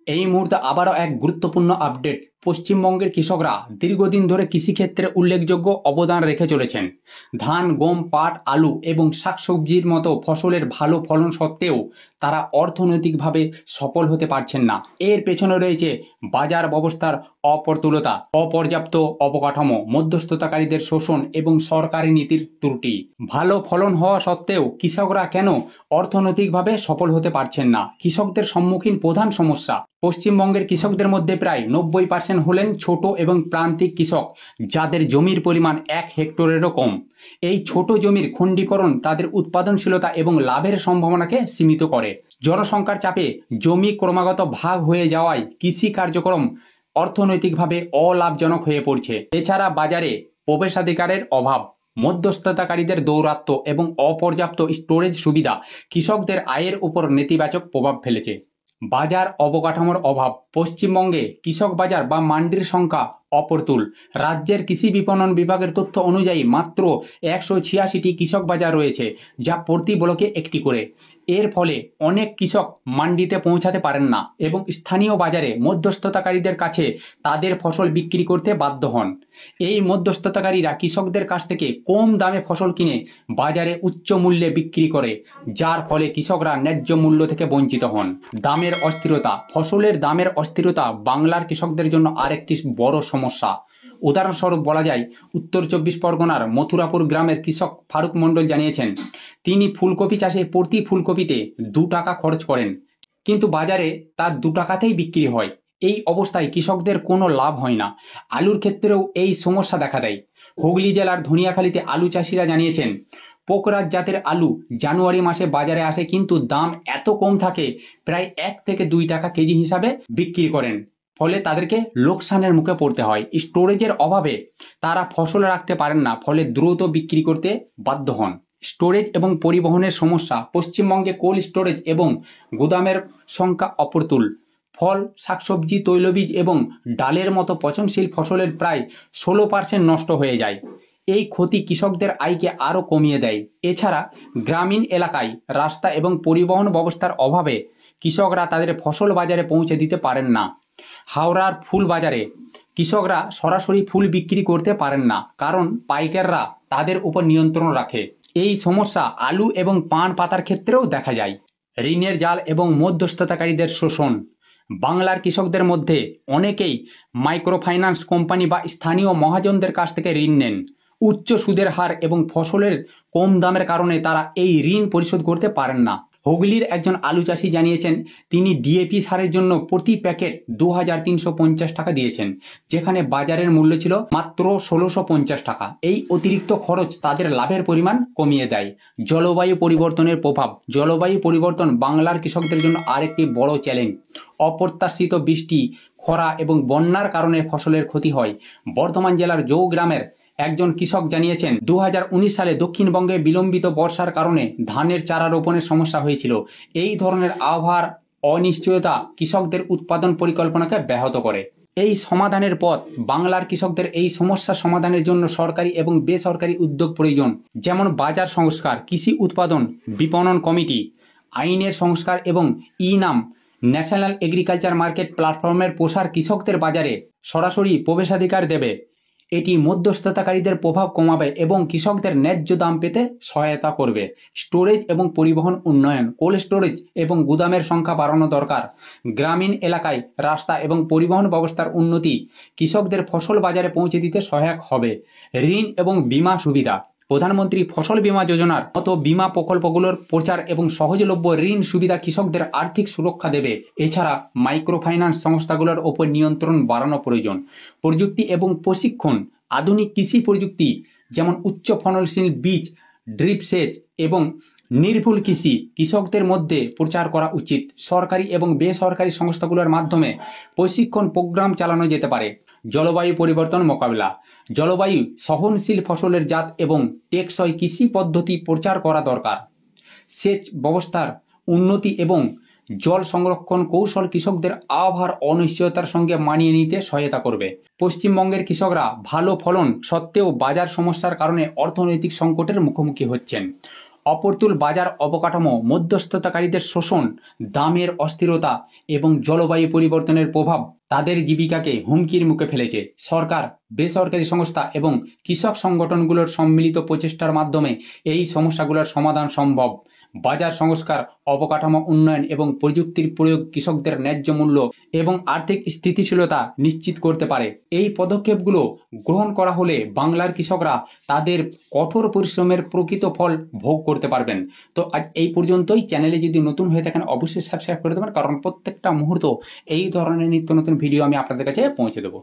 এই মুহূর্তে আবারও এক গুরুত্বপূর্ণ আপডেট। পশ্চিমবঙ্গের কৃষকরা দীর্ঘদিন ধরে কৃষিক্ষেত্রে উল্লেখযোগ্য অবদান রেখে চলেছেন। ধান, গম, পাট, আলু এবং শাকসবজির মতো ফসলের ভালো ফলন সত্ত্বেও তারা অর্থনৈতিকভাবে সফল হতে পারছেন না। এর পেছনে রয়েছে বাজার ব্যবস্থার অপ্রতুলতা, অপর্যাপ্ত অবকাঠামো, মধ্যস্থতাকারীদের শোষণ এবং সরকারি নীতির ত্রুটি। ভালো ফলন হওয়া সত্ত্বেও কৃষকরা কেন অর্থনৈতিকভাবে সফল হতে পারছেন না? কৃষকদের সম্মুখীন প্রধান সমস্যা। পশ্চিমবঙ্গের কৃষকদের মধ্যে প্রায় 90% হলেন ছোট এবং প্রান্তিক কৃষক, যাদের জমির পরিমাণ 1 হেক্টরেরও কম। এই ছোট জমির খণ্ডীকরণ তাদের উৎপাদনশীলতা এবং লাভের সম্ভাবনাকে সীমিত করে। জনসংখ্যার চাপে জমি ক্রমাগত ভাগ হয়ে যাওয়ায় কৃষি কার্যক্রম অর্থনৈতিকভাবে অলাভজনক হয়ে পড়ছে। এছাড়া বাজারে প্রবেশাধিকারের অভাব, মধ্যস্থতাকারীদের দৌরাত্ম্য এবং অপর্যাপ্ত স্টোরেজ সুবিধা কৃষকদের আয়ের উপর নেতিবাচক প্রভাব ফেলেছে। বাজার অবকাঠামোর অভাব। পশ্চিমবঙ্গে কৃষক বাজার বা মান্ডির সংখ্যা অপ্রতুল। রাজ্যের কৃষি বিপণন বিভাগের তথ্য অনুযায়ী মাত্র 186টি কৃষক বাজার রয়েছে, যা প্রতি ব্লকে একটি করে। এর ফলে অনেক কৃষক মান্ডিতে পৌঁছাতে পারেন না এবং স্থানীয় বাজারে মধ্যস্থতাকারীদের কাছে তাদের ফসল বিক্রি করতে বাধ্য হন। এই মধ্যস্থতাকারীরা কৃষকদের কাছ থেকে কম দামে ফসল কিনে বাজারে উচ্চ মূল্যে বিক্রি করে, যার ফলে কৃষকরা ন্যায্য মূল্য থেকে বঞ্চিত হন। দামের অস্থিরতা। ফসলের দামের অস্থিরতা বাংলার কৃষকদের জন্য আরেকটি বড় সমস্যা। উদাহরণস্বরূপ বলা যায়, উত্তর 24 পরগনার মথুরাপুর গ্রামের কৃষক ফারুক মণ্ডল জানিয়েছেন, তিনি ফুলকপি চাষে প্রতি ফুলকপিতে 2 টাকা খরচ করেন, কিন্তু বাজারে তার 2 টাকাতেই বিক্রি হয়। এই অবস্থায় কৃষকদের কোনো লাভ হয় না। আলুর ক্ষেত্রেও এই সমস্যা দেখা দেয়। হুগলি জেলার ধনিয়াখালীতে আলু চাষিরা জানিয়েছেন, পোকরাজ জাতের আলু জানুয়ারি মাসে বাজারে আসে, কিন্তু দাম এত কম থাকে, প্রায় 1 থেকে 2 টাকা কেজি হিসাবে বিক্রি করেন। ফলে তাদেরকে লোকসানের মুখে পড়তে হয়। স্টোরেজের অভাবে তারা ফসল রাখতে পারেন না, ফলে দ্রুত বিক্রি করতে বাধ্য হন। স্টোরেজ এবং পরিবহনের সমস্যা। পশ্চিমবঙ্গে কোল্ড স্টোরেজ এবং গুদামের সংখ্যা অপ্রতুল। ফল, শাকসবজি, তৈলবীজ এবং ডালের মতো পচনশীল ফসলের প্রায় 16% নষ্ট হয়ে যায়। এই ক্ষতি কৃষকদের আয়কে আরও কমিয়ে দেয়। এছাড়া গ্রামীণ এলাকায় রাস্তা এবং পরিবহন ব্যবস্থার অভাবে কৃষকরা তাদের ফসল বাজারে পৌঁছে দিতে পারেন না। হাওড়ার ফুল বাজারে কৃষকরা সরাসরি ফুল বিক্রি করতে পারেন না, কারণ পাইকাররা তাদের উপর নিয়ন্ত্রণ রাখে। এই সমস্যা আলু এবং পান পাতার ক্ষেত্রেও দেখা যায়। ঋণের জাল এবং মধ্যস্থতাকারীদের শোষণ। বাংলার কৃষকদের মধ্যে অনেকেই মাইক্রোফাইন্যান্স কোম্পানি বা স্থানীয় মহাজনদের কাছ থেকে ঋণ নেন। উচ্চ সুদের হার এবং ফসলের কম দামের কারণে তারা এই ঋণ পরিশোধ করতে পারেন না। হুগলির একজন আলু চাষি জানিয়েছেন, তিনি ডিএপি সারের জন্য প্রতি প্যাকেট 2350 টাকা দিয়েছেন, যেখানে বাজারের মূল্য ছিল মাত্র 1650 টাকা। এই অতিরিক্ত খরচ তাদের লাভের পরিমাণ কমিয়ে দেয়। জলবায়ু পরিবর্তনের প্রভাব। জলবায়ু পরিবর্তন বাংলার কৃষকদের জন্য আরেকটি বড় চ্যালেঞ্জ। অপ্রত্যাশিত বৃষ্টি, খরা এবং বন্যার কারণে ফসলের ক্ষতি হয়। বর্ধমান জেলার জৌ গ্রামের একজন কৃষক জানিয়েছেন, 2019 সালে দক্ষিণবঙ্গে বিলম্বিত বর্ষার কারণে ধানের চারা রোপণের সমস্যা হয়েছিল। এই ধরনের আবহাওয়ার অনিশ্চয়তা কৃষকদের উৎপাদন পরিকল্পনাকে ব্যাহত করে। এই সমাধানের পথ। বাংলার কৃষকদের এই সমস্যা সমাধানের জন্য সরকারি এবং বেসরকারি উদ্যোগ প্রয়োজন, যেমন বাজার সংস্কার, কৃষি উৎপাদন বিপণন কমিটি, আইনের সংস্কার এবং নাম ন্যাশনাল এগ্রিকালচার মার্কেট প্ল্যাটফর্মের প্রসার কৃষকদের বাজারে সরাসরি প্রবেশাধিকার দেবে। এটি মধ্যস্থতাকারীদের প্রভাব কমাবে এবং কৃষকদের ন্যায্য দাম পেতে সহায়তা করবে। স্টোরেজ এবং পরিবহন উন্নয়ন। কোল্ড স্টোরেজ এবং গুদামের সংখ্যা বাড়ানো দরকার। গ্রামীণ এলাকায় রাস্তা এবং পরিবহন ব্যবস্থার উন্নতি কৃষকদের ফসল বাজারে পৌঁছে দিতে সহায়ক হবে। ঋণ এবং বীমা সুবিধা। প্রধানমন্ত্রী ফসল বীমা যোজনার মতো বীমা প্রকল্পগুলোর প্রচার এবং সহজলভ্য ঋণ সুবিধা কৃষকদের আর্থিক সুরক্ষা দেবে। এছাড়া মাইক্রোফাইন্যান্স সংস্থাগুলোর ওপর নিয়ন্ত্রণ বাড়ানো প্রয়োজন। প্রযুক্তি এবং প্রশিক্ষণ। আধুনিক কৃষি প্রযুক্তি যেমন উচ্চ ফলনশীল বীজ, ড্রিপ সেচ এবং নির্ভুল কৃষি কৃষকদের মধ্যে প্রচার করা উচিত। সরকারি এবং বেসরকারি সংস্থাগুলোর মাধ্যমে প্রশিক্ষণ প্রোগ্রাম চালানো যেতে পারে। জলবায়ু পরিবর্তন মোকাবিলা। জলবায়ু সহনশীল ফসলের জাত এবং টেকসই কৃষি পদ্ধতি প্রচার করা দরকার। সেচ ব্যবস্থার উন্নতি এবং জল সংরক্ষণ কৌশল কৃষকদের আবহাওয়ার অনিশ্চয়তার সঙ্গে মানিয়ে নিতে সহায়তা করবে। পশ্চিমবঙ্গের কৃষকরা ভালো ফলন সত্ত্বেও বাজার সমস্যার কারণে অর্থনৈতিক সংকটের মুখোমুখি হচ্ছেন। অপ্রতুল বাজার অবকাঠামো, মধ্যস্থতাকারীদের শোষণ, দামের অস্থিরতা এবং জলবায়ু পরিবর্তনের প্রভাব তাদের জীবিকাকে হুমকির মুখে ফেলেছে। সরকার, বেসরকারি সংস্থা এবং কৃষক সংগঠনগুলোর সম্মিলিত প্রচেষ্টার মাধ্যমে এই সমস্যাগুলোর সমাধান সম্ভব। বাজার সংস্কার, অবকাঠামো উন্নয়ন এবং প্রযুক্তির প্রয়োগ কৃষকদের ন্যায্য মূল্য এবং আর্থিক স্থিতিশীলতা নিশ্চিত করতে পারে। এই পদক্ষেপগুলো গ্রহণ করা হলে বাংলার কৃষকরা তাদের কঠোর পরিশ্রমের প্রকৃত ফল ভোগ করতে পারবেন। তো আজ এই পর্যন্তই। চ্যানেলে যদি নতুন হয়ে থাকেন অবশ্যই সাবস্ক্রাইব করে দেবেন, কারণ প্রত্যেকটা মুহূর্ত এই ধরনের নিত্য নতুন ভিডিও আমি আপনাদের কাছে পৌঁছে দেবো।